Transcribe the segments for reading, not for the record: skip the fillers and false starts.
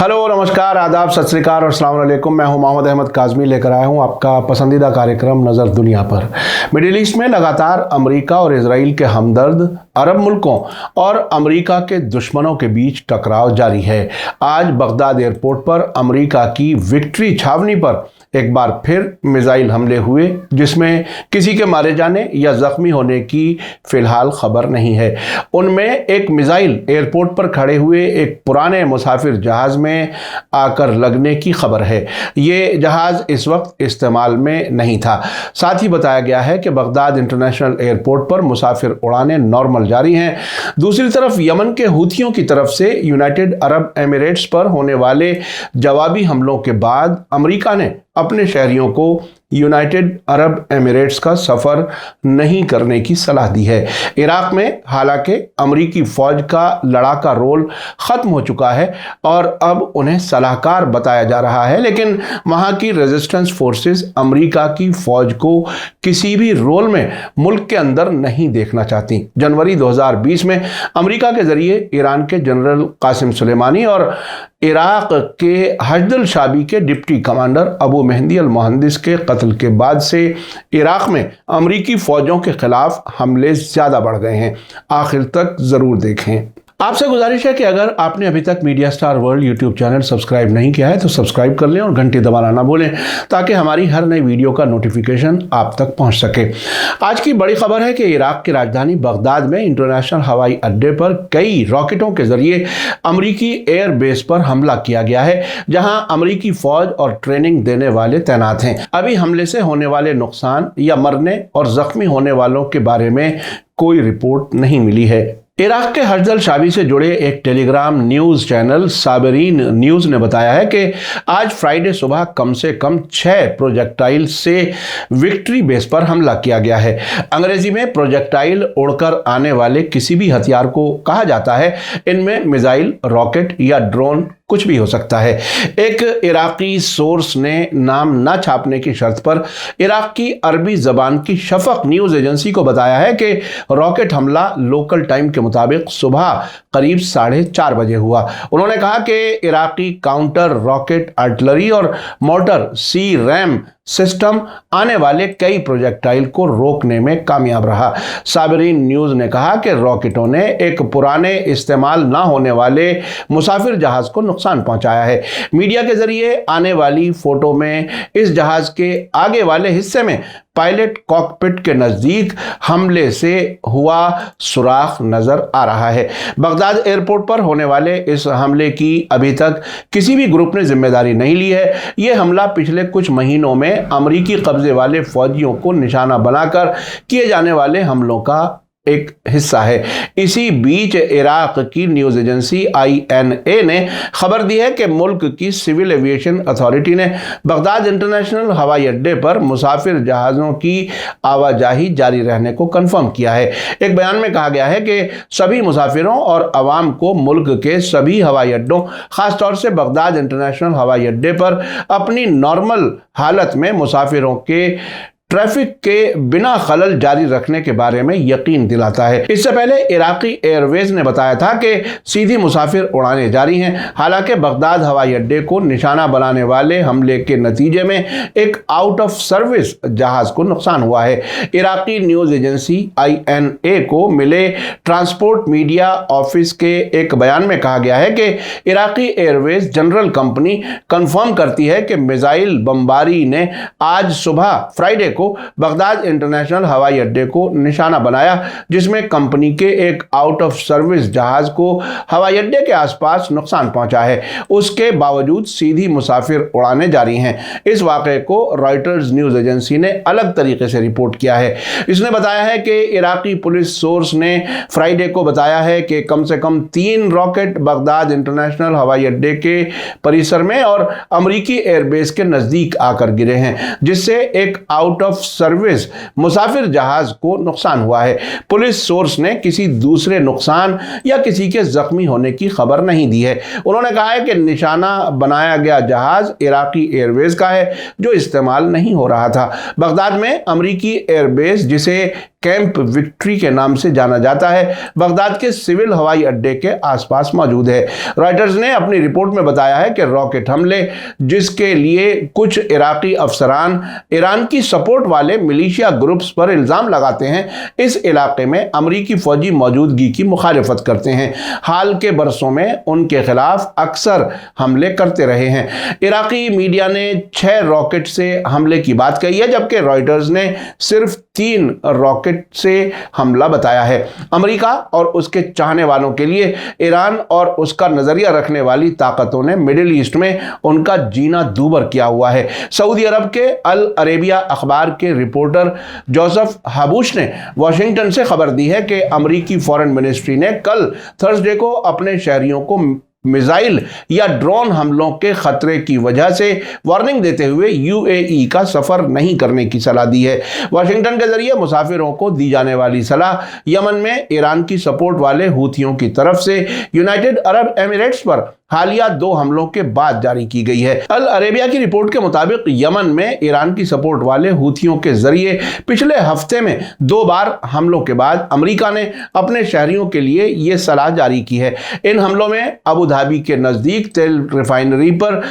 Hello, नमस्कार, आदाब, सत श्री अकाल और अस्सलाम वालेकुम। मैं हूं मोहम्मद अहमद काज़मी, लेकर आया हूं आपका पसंदीदा कार्यक्रम नज़र दुनिया पर। मिडिल ईस्ट में लगातार अमेरिका और इजराइल के हमदर्द अरब मुल्कों और अमेरिका के दुश्मनों के बीच टकराव जारी है। आज बगदाद एयरपोर्ट पर अमेरिका की विक्ट्री छावनी पर एक बार फिर मिसाइल हमले हुए, जिसमें किसी के मारे जाने या जख्मी होने की फिलहाल खबर नहीं है। उनमें एक मिसाइल एयरपोर्ट पर खड़े हुए एक पुराने मुसाफिर जहाज में आकर लगने की खबर है। ये जहाज इस वक्त इस्तेमाल में नहीं था। साथ ही बताया गया है कि बगदाद इंटरनेशनल एयरपोर्ट पर मुसाफिर उड़ानें नॉर्मल जारी हैं। दूसरी तरफ यमन के हूथियों की तरफ से यूनाइटेड अरब एमिरेट्स पर होने वाले जवाबी हमलों के बाद अमेरिका ने अपने शहरियों को यूनाइटेड अरब एमिरेट्स का सफ़र नहीं करने की सलाह दी है। इराक में हालांकि अमरीकी फ़ौज का लड़ाका रोल ख़त्म हो चुका है और अब उन्हें सलाहकार बताया जा रहा है, लेकिन वहाँ की रेजिस्टेंस फोर्सेस अमरीका की फ़ौज को किसी भी रोल में मुल्क के अंदर नहीं देखना चाहती। जनवरी 2020 में अमरीका के ज़रिए ईरान के जनरल कासिम सुलेमानी और इराक के हशदुल शाबी के डिप्टी कमांडर अबू मेहदी अल मुहंदिस के कत्ल के बाद से इराक में अमरीकी फ़ौजों के खिलाफ हमले ज़्यादा बढ़ गए हैं। आखिर तक ज़रूर देखें। आपसे गुजारिश है कि अगर आपने अभी तक media star world YouTube channel subscribe नहीं किया है तो सब्सक्राइब कर लें और घंटी दबाना ना भूलें, ताकि हमारी हर नई वीडियो का नोटिफिकेशन आप तक पहुंच सके। आज की बड़ी खबर है कि इराक की राजधानी बगदाद में इंटरनेशनल हवाई अड्डे पर कई रॉकेटों के जरिए अमरीकी एयर बेस पर हमला किया गया है, जहां अमरीकी फौज और ट्रेनिंग देने वाले तैनात हैं। अभी हमले से होने वाले नुकसान या मरने और जख्मी होने वालों के बारे में कोई रिपोर्ट नहीं मिली है। इराक के हशदुल शाबी से जुड़े एक टेलीग्राम न्यूज़ चैनल साबरीन न्यूज़ ने बताया है कि आज फ्राइडे सुबह कम से कम 6 प्रोजेक्टाइल से विक्ट्री बेस पर हमला किया गया है। अंग्रेजी में प्रोजेक्टाइल उड़कर आने वाले किसी भी हथियार को कहा जाता है। इनमें मिसाइल, रॉकेट या ड्रोन कुछ भी हो सकता है। एक इराकी सोर्स ने नाम ना छापने की शर्त पर इराक की अरबी जबान की शफक न्यूज़ एजेंसी को बताया है कि रॉकेट हमला लोकल टाइम के मुताबिक सुबह करीब 4:30 बजे हुआ। उन्होंने कहा कि इराकी काउंटर रॉकेट आर्टिलरी और मोर्टर सी रैम सिस्टम आने वाले कई प्रोजेक्टाइल को रोकने में कामयाब रहा। साबरीन न्यूज़ ने कहा कि रॉकेटों ने एक पुराने इस्तेमाल ना होने वाले मुसाफिर जहाज को नुकसान पहुंचाया है। मीडिया के जरिए आने वाली फोटो में इस जहाज के आगे वाले हिस्से में पायलट कॉकपिट के नज़दीक हमले से हुआ सुराख नज़र आ रहा है। बगदाद एयरपोर्ट पर होने वाले इस हमले की अभी तक किसी भी ग्रुप ने जिम्मेदारी नहीं ली है। ये हमला पिछले कुछ महीनों में अमरीकी कब्जे वाले फौजियों को निशाना बनाकर किए जाने वाले हमलों का एक हिस्सा है। इसी बीच इराक की न्यूज़ एजेंसी INA ने खबर दी है कि मुल्क की सिविल एविएशन अथॉरिटी ने बगदाद इंटरनेशनल हवाई अड्डे पर मुसाफिर जहाज़ों की आवाजाही जारी रहने को कंफर्म किया है। एक बयान में कहा गया है कि सभी मुसाफिरों और आवाम को मुल्क के सभी हवाई अड्डों, खासतौर से बगदाद इंटरनेशनल हवाई अड्डे पर अपनी नॉर्मल हालत में मुसाफिरों के ट्रैफिक के बिना खलल जारी रखने के बारे में यकीन दिलाता है। इससे पहले इराकी एयरवेज ने बताया था कि सीधी मुसाफिर उड़ानें जारी हैं। हालांकि बगदाद हवाई अड्डे को निशाना बनाने वाले हमले के नतीजे में एक आउट ऑफ सर्विस जहाज को नुकसान हुआ है। इराकी न्यूज़ एजेंसी INA को मिले ट्रांसपोर्ट मीडिया ऑफिस के एक बयान में कहा गया है कि Iraqi Airways general company confirm करती है कि मिसाइल बमबारी ने आज सुबह फ्राइडे को बगदाद इंटरनेशनल हवाई अड्डे को निशाना बनाया, जिसमें कंपनी के एक आउट ऑफ सर्विस जहाज को हवाई अड्डे के आसपास नुकसान पहुंचा है। उसके बावजूद सीधी मुसाफिर उड़ानें जारी हैं। इस वाक़े को रॉयटर्स न्यूज़ एजेंसी ने अलग तरीके से रिपोर्ट किया है। इसने बताया है कि इराकी पुलिस सोर्स ने फ्राइडे को बताया है कि कम से कम 3 रॉकेट बगदाद इंटरनेशनल हवाई अड्डे के परिसर में और अमरीकी एयरबेस के नज़दीक आकर गिरे हैं, जिससे एक आउट ऑफ सर्विस मुसाफिर जहाज को नुकसान हुआ है। पुलिस सोर्स ने किसी दूसरे नुकसान या किसी के जख्मी होने की खबर नहीं दी है। उन्होंने कहा है कि निशाना बनाया गया जहाज इराकी एयरवेज का है, जो इस्तेमाल नहीं हो रहा था। बगदाद में अमरीकी एयरबेस, जिसे कैंप विक्ट्री के नाम से जाना जाता है, बगदाद के सिविल हवाई अड्डे के आसपास मौजूद है। रॉयटर्स ने अपनी रिपोर्ट में बताया है कि रॉकेट हमले, जिसके लिए कुछ इराकी अफसरान ईरान की सपोर्ट वाले मिलिशिया ग्रुप्स पर इल्जाम लगाते हैं, इस इलाके में अमरीकी फौजी मौजूदगी की मुखालिफत करते हैं। हाल के बरसों में उनके खिलाफ अक्सर हमले करते रहे हैं। इराकी मीडिया ने 6 रॉकेट से हमले की बात कही है, जबकि रॉयटर्स ने सिर्फ 3 रॉकेट से हमला बताया है। अमेरिका और उसके चाहने वालों के लिए ईरान और उसका नजरिया रखने वाली ताकतों ने मिडिल ईस्ट में उनका जीना दूभर किया हुआ है। सऊदी अरब के अल अरेबिया अखबार के रिपोर्टर जोसेफ हाबूश ने वाशिंगटन से खबर दी है कि अमेरिकी फॉरेन मिनिस्ट्री ने कल थर्सडे को अपने शहरियों को मिसाइल या ड्रोन हमलों के खतरे की वजह से वार्निंग देते हुए यूएई का सफर नहीं करने की सलाह दी है। वाशिंगटन के जरिए मुसाफिरों को दी जाने वाली सलाह यमन में ईरान की सपोर्ट वाले हूथियों की तरफ से यूनाइटेड अरब एमिरेट्स पर हालिया 2 हमलों के बाद जारी की गई है। अल अरेबिया की रिपोर्ट के मुताबिक यमन में ईरान की सपोर्ट वाले हूथियों के जरिए पिछले हफ्ते में 2 बार हमलों के बाद अमेरिका ने अपने शहरियों के लिए यह सलाह जारी की है। इन हमलों में अबू धाबी के नजदीक तेल रिफाइनरी पर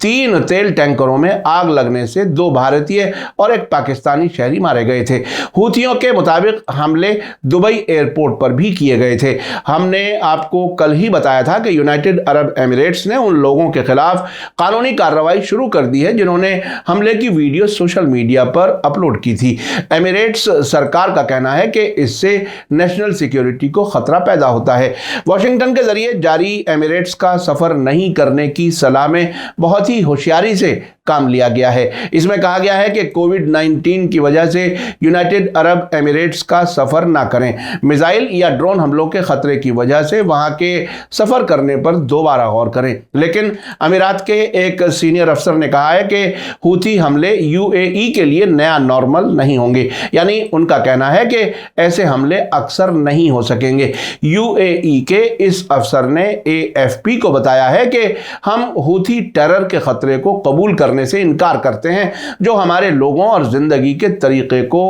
3 तेल टैंकरों में आग लगने से 2 भारतीय और 1 पाकिस्तानी शहरी मारे गए थे। हूथियों के मुताबिक हमले दुबई एयरपोर्ट पर भी किए गए थे। हमने आपको कल ही बताया था कि यूनाइटेड अरब एमिरेट्स ने उन लोगों के खिलाफ कानूनी कार्रवाई शुरू कर दी है जिन्होंने हमले की वीडियो सोशल मीडिया पर अपलोड की थी। एमिरेट्स सरकार का कहना है कि इससे नेशनल सिक्योरिटी को खतरा पैदा होता है। वाशिंगटन के जरिए जारी एमिरेट्स का सफर नहीं करने की सलाह में बहुत होशियारी से काम लिया गया है। इसमें कहा गया है कि कोविड-19 की वजह से यूनाइटेड अरब एमिरेट्स का सफर ना करें। मिसाइल या ड्रोन हमलों के खतरे की वजह से वहां के सफर करने पर दोबारा गौर करें। लेकिन अमीरात के एक सीनियर अफसर ने कहा है कि हूथी हमले यूएई के लिए नया नॉर्मल नहीं होंगे, यानी उनका कहना है कि ऐसे हमले अक्सर नहीं हो सकेंगे। यूएई के इस अफसर ने एएफपी को बताया है कि हम हूथी टेरर के खतरे को कबूल करने से इनकार करते हैं, जो हमारे लोगों और जिंदगी के तरीके को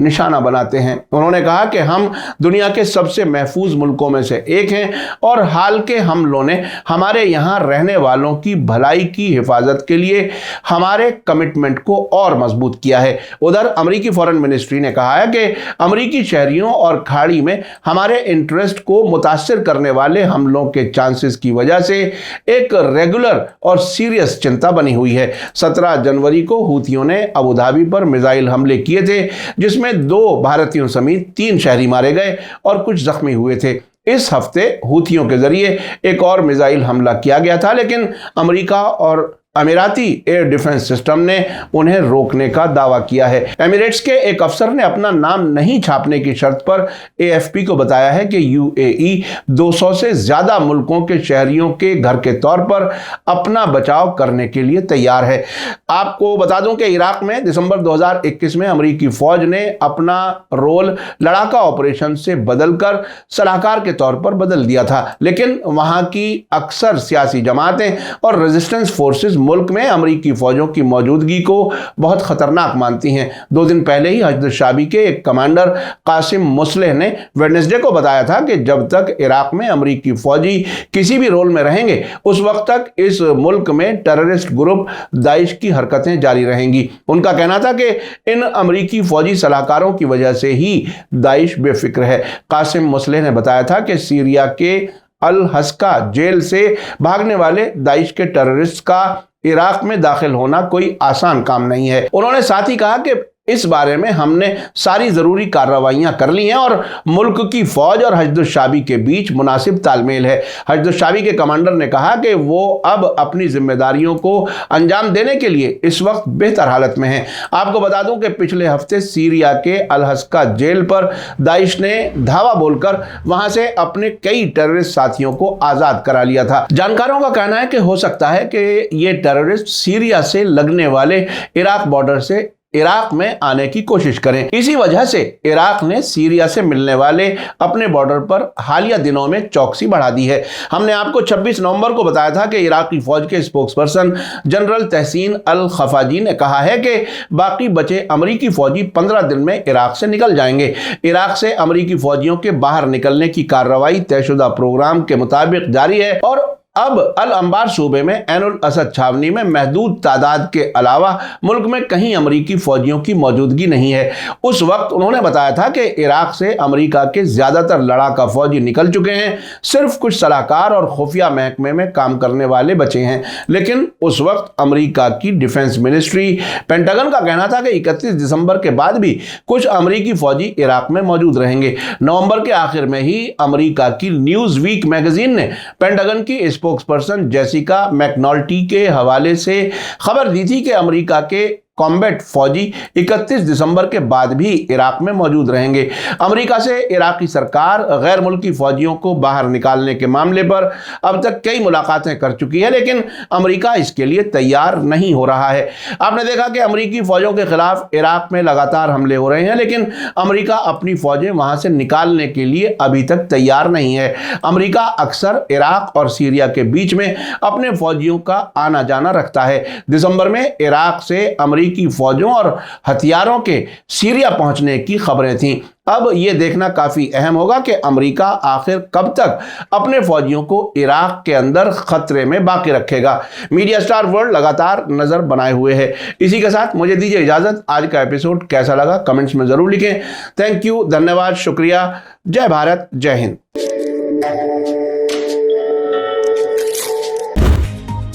निशाना बनाते हैं। उन्होंने कहा कि हम दुनिया के सबसे महफूज मुल्कों में से एक हैं और हाल के हमलों ने हमारे यहां रहने वालों की भलाई की हिफाजत के लिए हमारे कमिटमेंट को और मजबूत किया है। उधर अमेरिकी फॉरेन मिनिस्ट्री ने कहा है कि अमेरिकी शहरियों और खाड़ी में हमारे इंटरेस्ट को मुतासिर करने वाले हमलों के चांसेस की वजह से एक रेगुलर और सीरियस चिंता बनी हुई है। 17 जनवरी को हूथियों ने अबू धाबी पर मिसाइल हमले किए थे, जिसमें 2 भारतीयों समेत 3 शहरी मारे गए और कुछ जख्मी हुए थे। इस हफ्ते हूथियों के जरिए एक और मिसाइल हमला किया गया था, लेकिन अमेरिका और अमीराती एयर डिफेंस सिस्टम ने उन्हें रोकने का दावा किया है। एमिरेट्स के एक अफसर ने अपना नाम नहीं छापने की शर्त पर एएफपी को बताया है कि यूएई 200 से ज्यादा मुल्कों के शहरियों के घर के तौर पर अपना बचाव करने के लिए तैयार है। आपको बता दूं कि इराक में दिसंबर 2021 में अमेरिकी फौज ने अपना रोल लड़ाका ऑपरेशन से बदलकर सलाहकार के तौर पर बदल दिया था, लेकिन वहां की अक्सर सियासी जमातें और रेजिस्टेंस फोर्सेस मुल्क में अमेरिकी फौजों की मौजूदगी को बहुत खतरनाक मानती हैं। 2 दिन पहले ही हजद शाबी के एक कमांडर कासिम मुसलेह ने वेडनेसडे को बताया था कि जब तक इराक में अमेरिकी फौजी किसी भी रोल में रहेंगे, उस वक्त तक इस मुल्क में टेररिस्ट ग्रुप दाइश की हरकतें जारी रहेंगी। उनका कहना था कि इन अमेरिकी फौजी सलाहकारों की वजह से ही दाइश बेफिक्र है। कासिम मुसलेह ने बताया था कि सीरिया के अल हस्का जेल से भागने वाले दाइश के टेररिस्ट का इराक में दाखिल होना कोई आसान काम नहीं है। उन्होंने साथ ही कहा कि इस बारे में हमने सारी जरूरी कार्रवाइयां कर ली हैं और मुल्क की फौज और हजद शाबी के बीच मुनासिब तालमेल है। हजद शाबी के कमांडर ने कहा कि वो अब अपनी जिम्मेदारियों को अंजाम देने के लिए इस वक्त बेहतर हालत में हैं। आपको बता दूं कि पिछले हफ्ते सीरिया के अल हस्का जेल पर दाइश ने धावा बोलकर वहां से अपने कई टेररिस्ट साथियों को आजाद करा लिया था। जानकारों का कहना है कि हो सकता है कि ये टेररिस्ट सीरिया से लगने वाले इराक बॉर्डर से इराक में आने की कोशिश करें। इसी वजह से इराक ने सीरिया से मिलने वाले अपने बॉर्डर पर हालिया दिनों में चौकसी बढ़ा दी है। हमने आपको 26 नवंबर को बताया था कि इराकी फौज के स्पोक्सपर्सन जनरल तहसीन अल खफाजी ने कहा है कि बाकी बचे अमरीकी फौजी 15 दिन में इराक से निकल जाएंगे। इराक से अमरीकी फौजियों के बाहर निकलने की कार्रवाई तयशुदा प्रोग्राम के मुताबिक जारी है और अब अल अंबार सूबे में ऐनुल असद छावनी में महदूद तादाद के अलावा मुल्क में कहीं अमरीकी फौजियों की मौजूदगी नहीं है। उस वक्त उन्होंने बताया था कि इराक से अमरीका के ज्यादातर लड़ाका फौजी निकल चुके हैं, सिर्फ कुछ सलाहकार और खुफिया महकमे में काम करने वाले बचे हैं। लेकिन उस वक्त अमरीका की डिफेंस मिनिस्ट्री पेंटागन का कहना था कि 31 दिसंबर के बाद भी कुछ अमरीकी फौजी इराक में मौजूद रहेंगे। नवंबर के आखिर में ही अमरीका की न्यूज वीक मैगजीन ने पेंटागन की स्पोक्सपर्सन जेसिका मैकनॉल्टी के हवाले से खबर दी थी कि अमेरिका के कॉम्बैट फौजी 31 दिसंबर के बाद भी इराक में मौजूद रहेंगे। अमेरिका से इराकी सरकार गैर मुल्की फौजियों को बाहर निकालने के मामले पर अब तक कई मुलाकातें कर चुकी है, लेकिन अमेरिका इसके लिए तैयार नहीं हो रहा है। आपने देखा कि अमेरिकी फौजों के खिलाफ इराक में लगातार हमले हो रहे हैं, लेकिन अमेरिका अपनी फौजें वहां से निकालने के लिए अभी तक तैयार नहीं है। अमेरिका अक्सर इराक और सीरिया के बीच में अपने फौजियों का आना जाना रखता है। दिसंबर में इराक से अमेरिकी फौजों और हथियारों के सीरिया पहुंचने की खबरें थीं। अब यह देखना काफी अहम होगा कि अमेरिका आखिर कब तक अपने फौजियों को इराक के अंदर खतरे में बाकी रखेगा। मीडिया स्टार वर्ल्ड लगातार नजर बनाए हुए है। इसी के साथ मुझे दीजिए इजाजत। आज का एपिसोड कैसा लगा कमेंट्स में जरूर लिखें। थैंक यू, धन्यवाद, शुक्रिया। जय भारत, जय हिंद।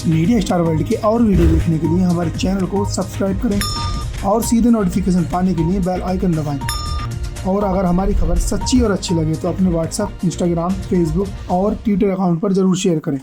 मीडिया स्टार वर्ल्ड के और वीडियो देखने के लिए हमारे चैनल को सब्सक्राइब करें और सीधे नोटिफिकेशन पाने के लिए बेल आइकन दबाएं। और अगर हमारी खबर सच्ची और अच्छी लगे तो अपने व्हाट्सएप, इंस्टाग्राम, फेसबुक और ट्विटर अकाउंट पर जरूर शेयर करें।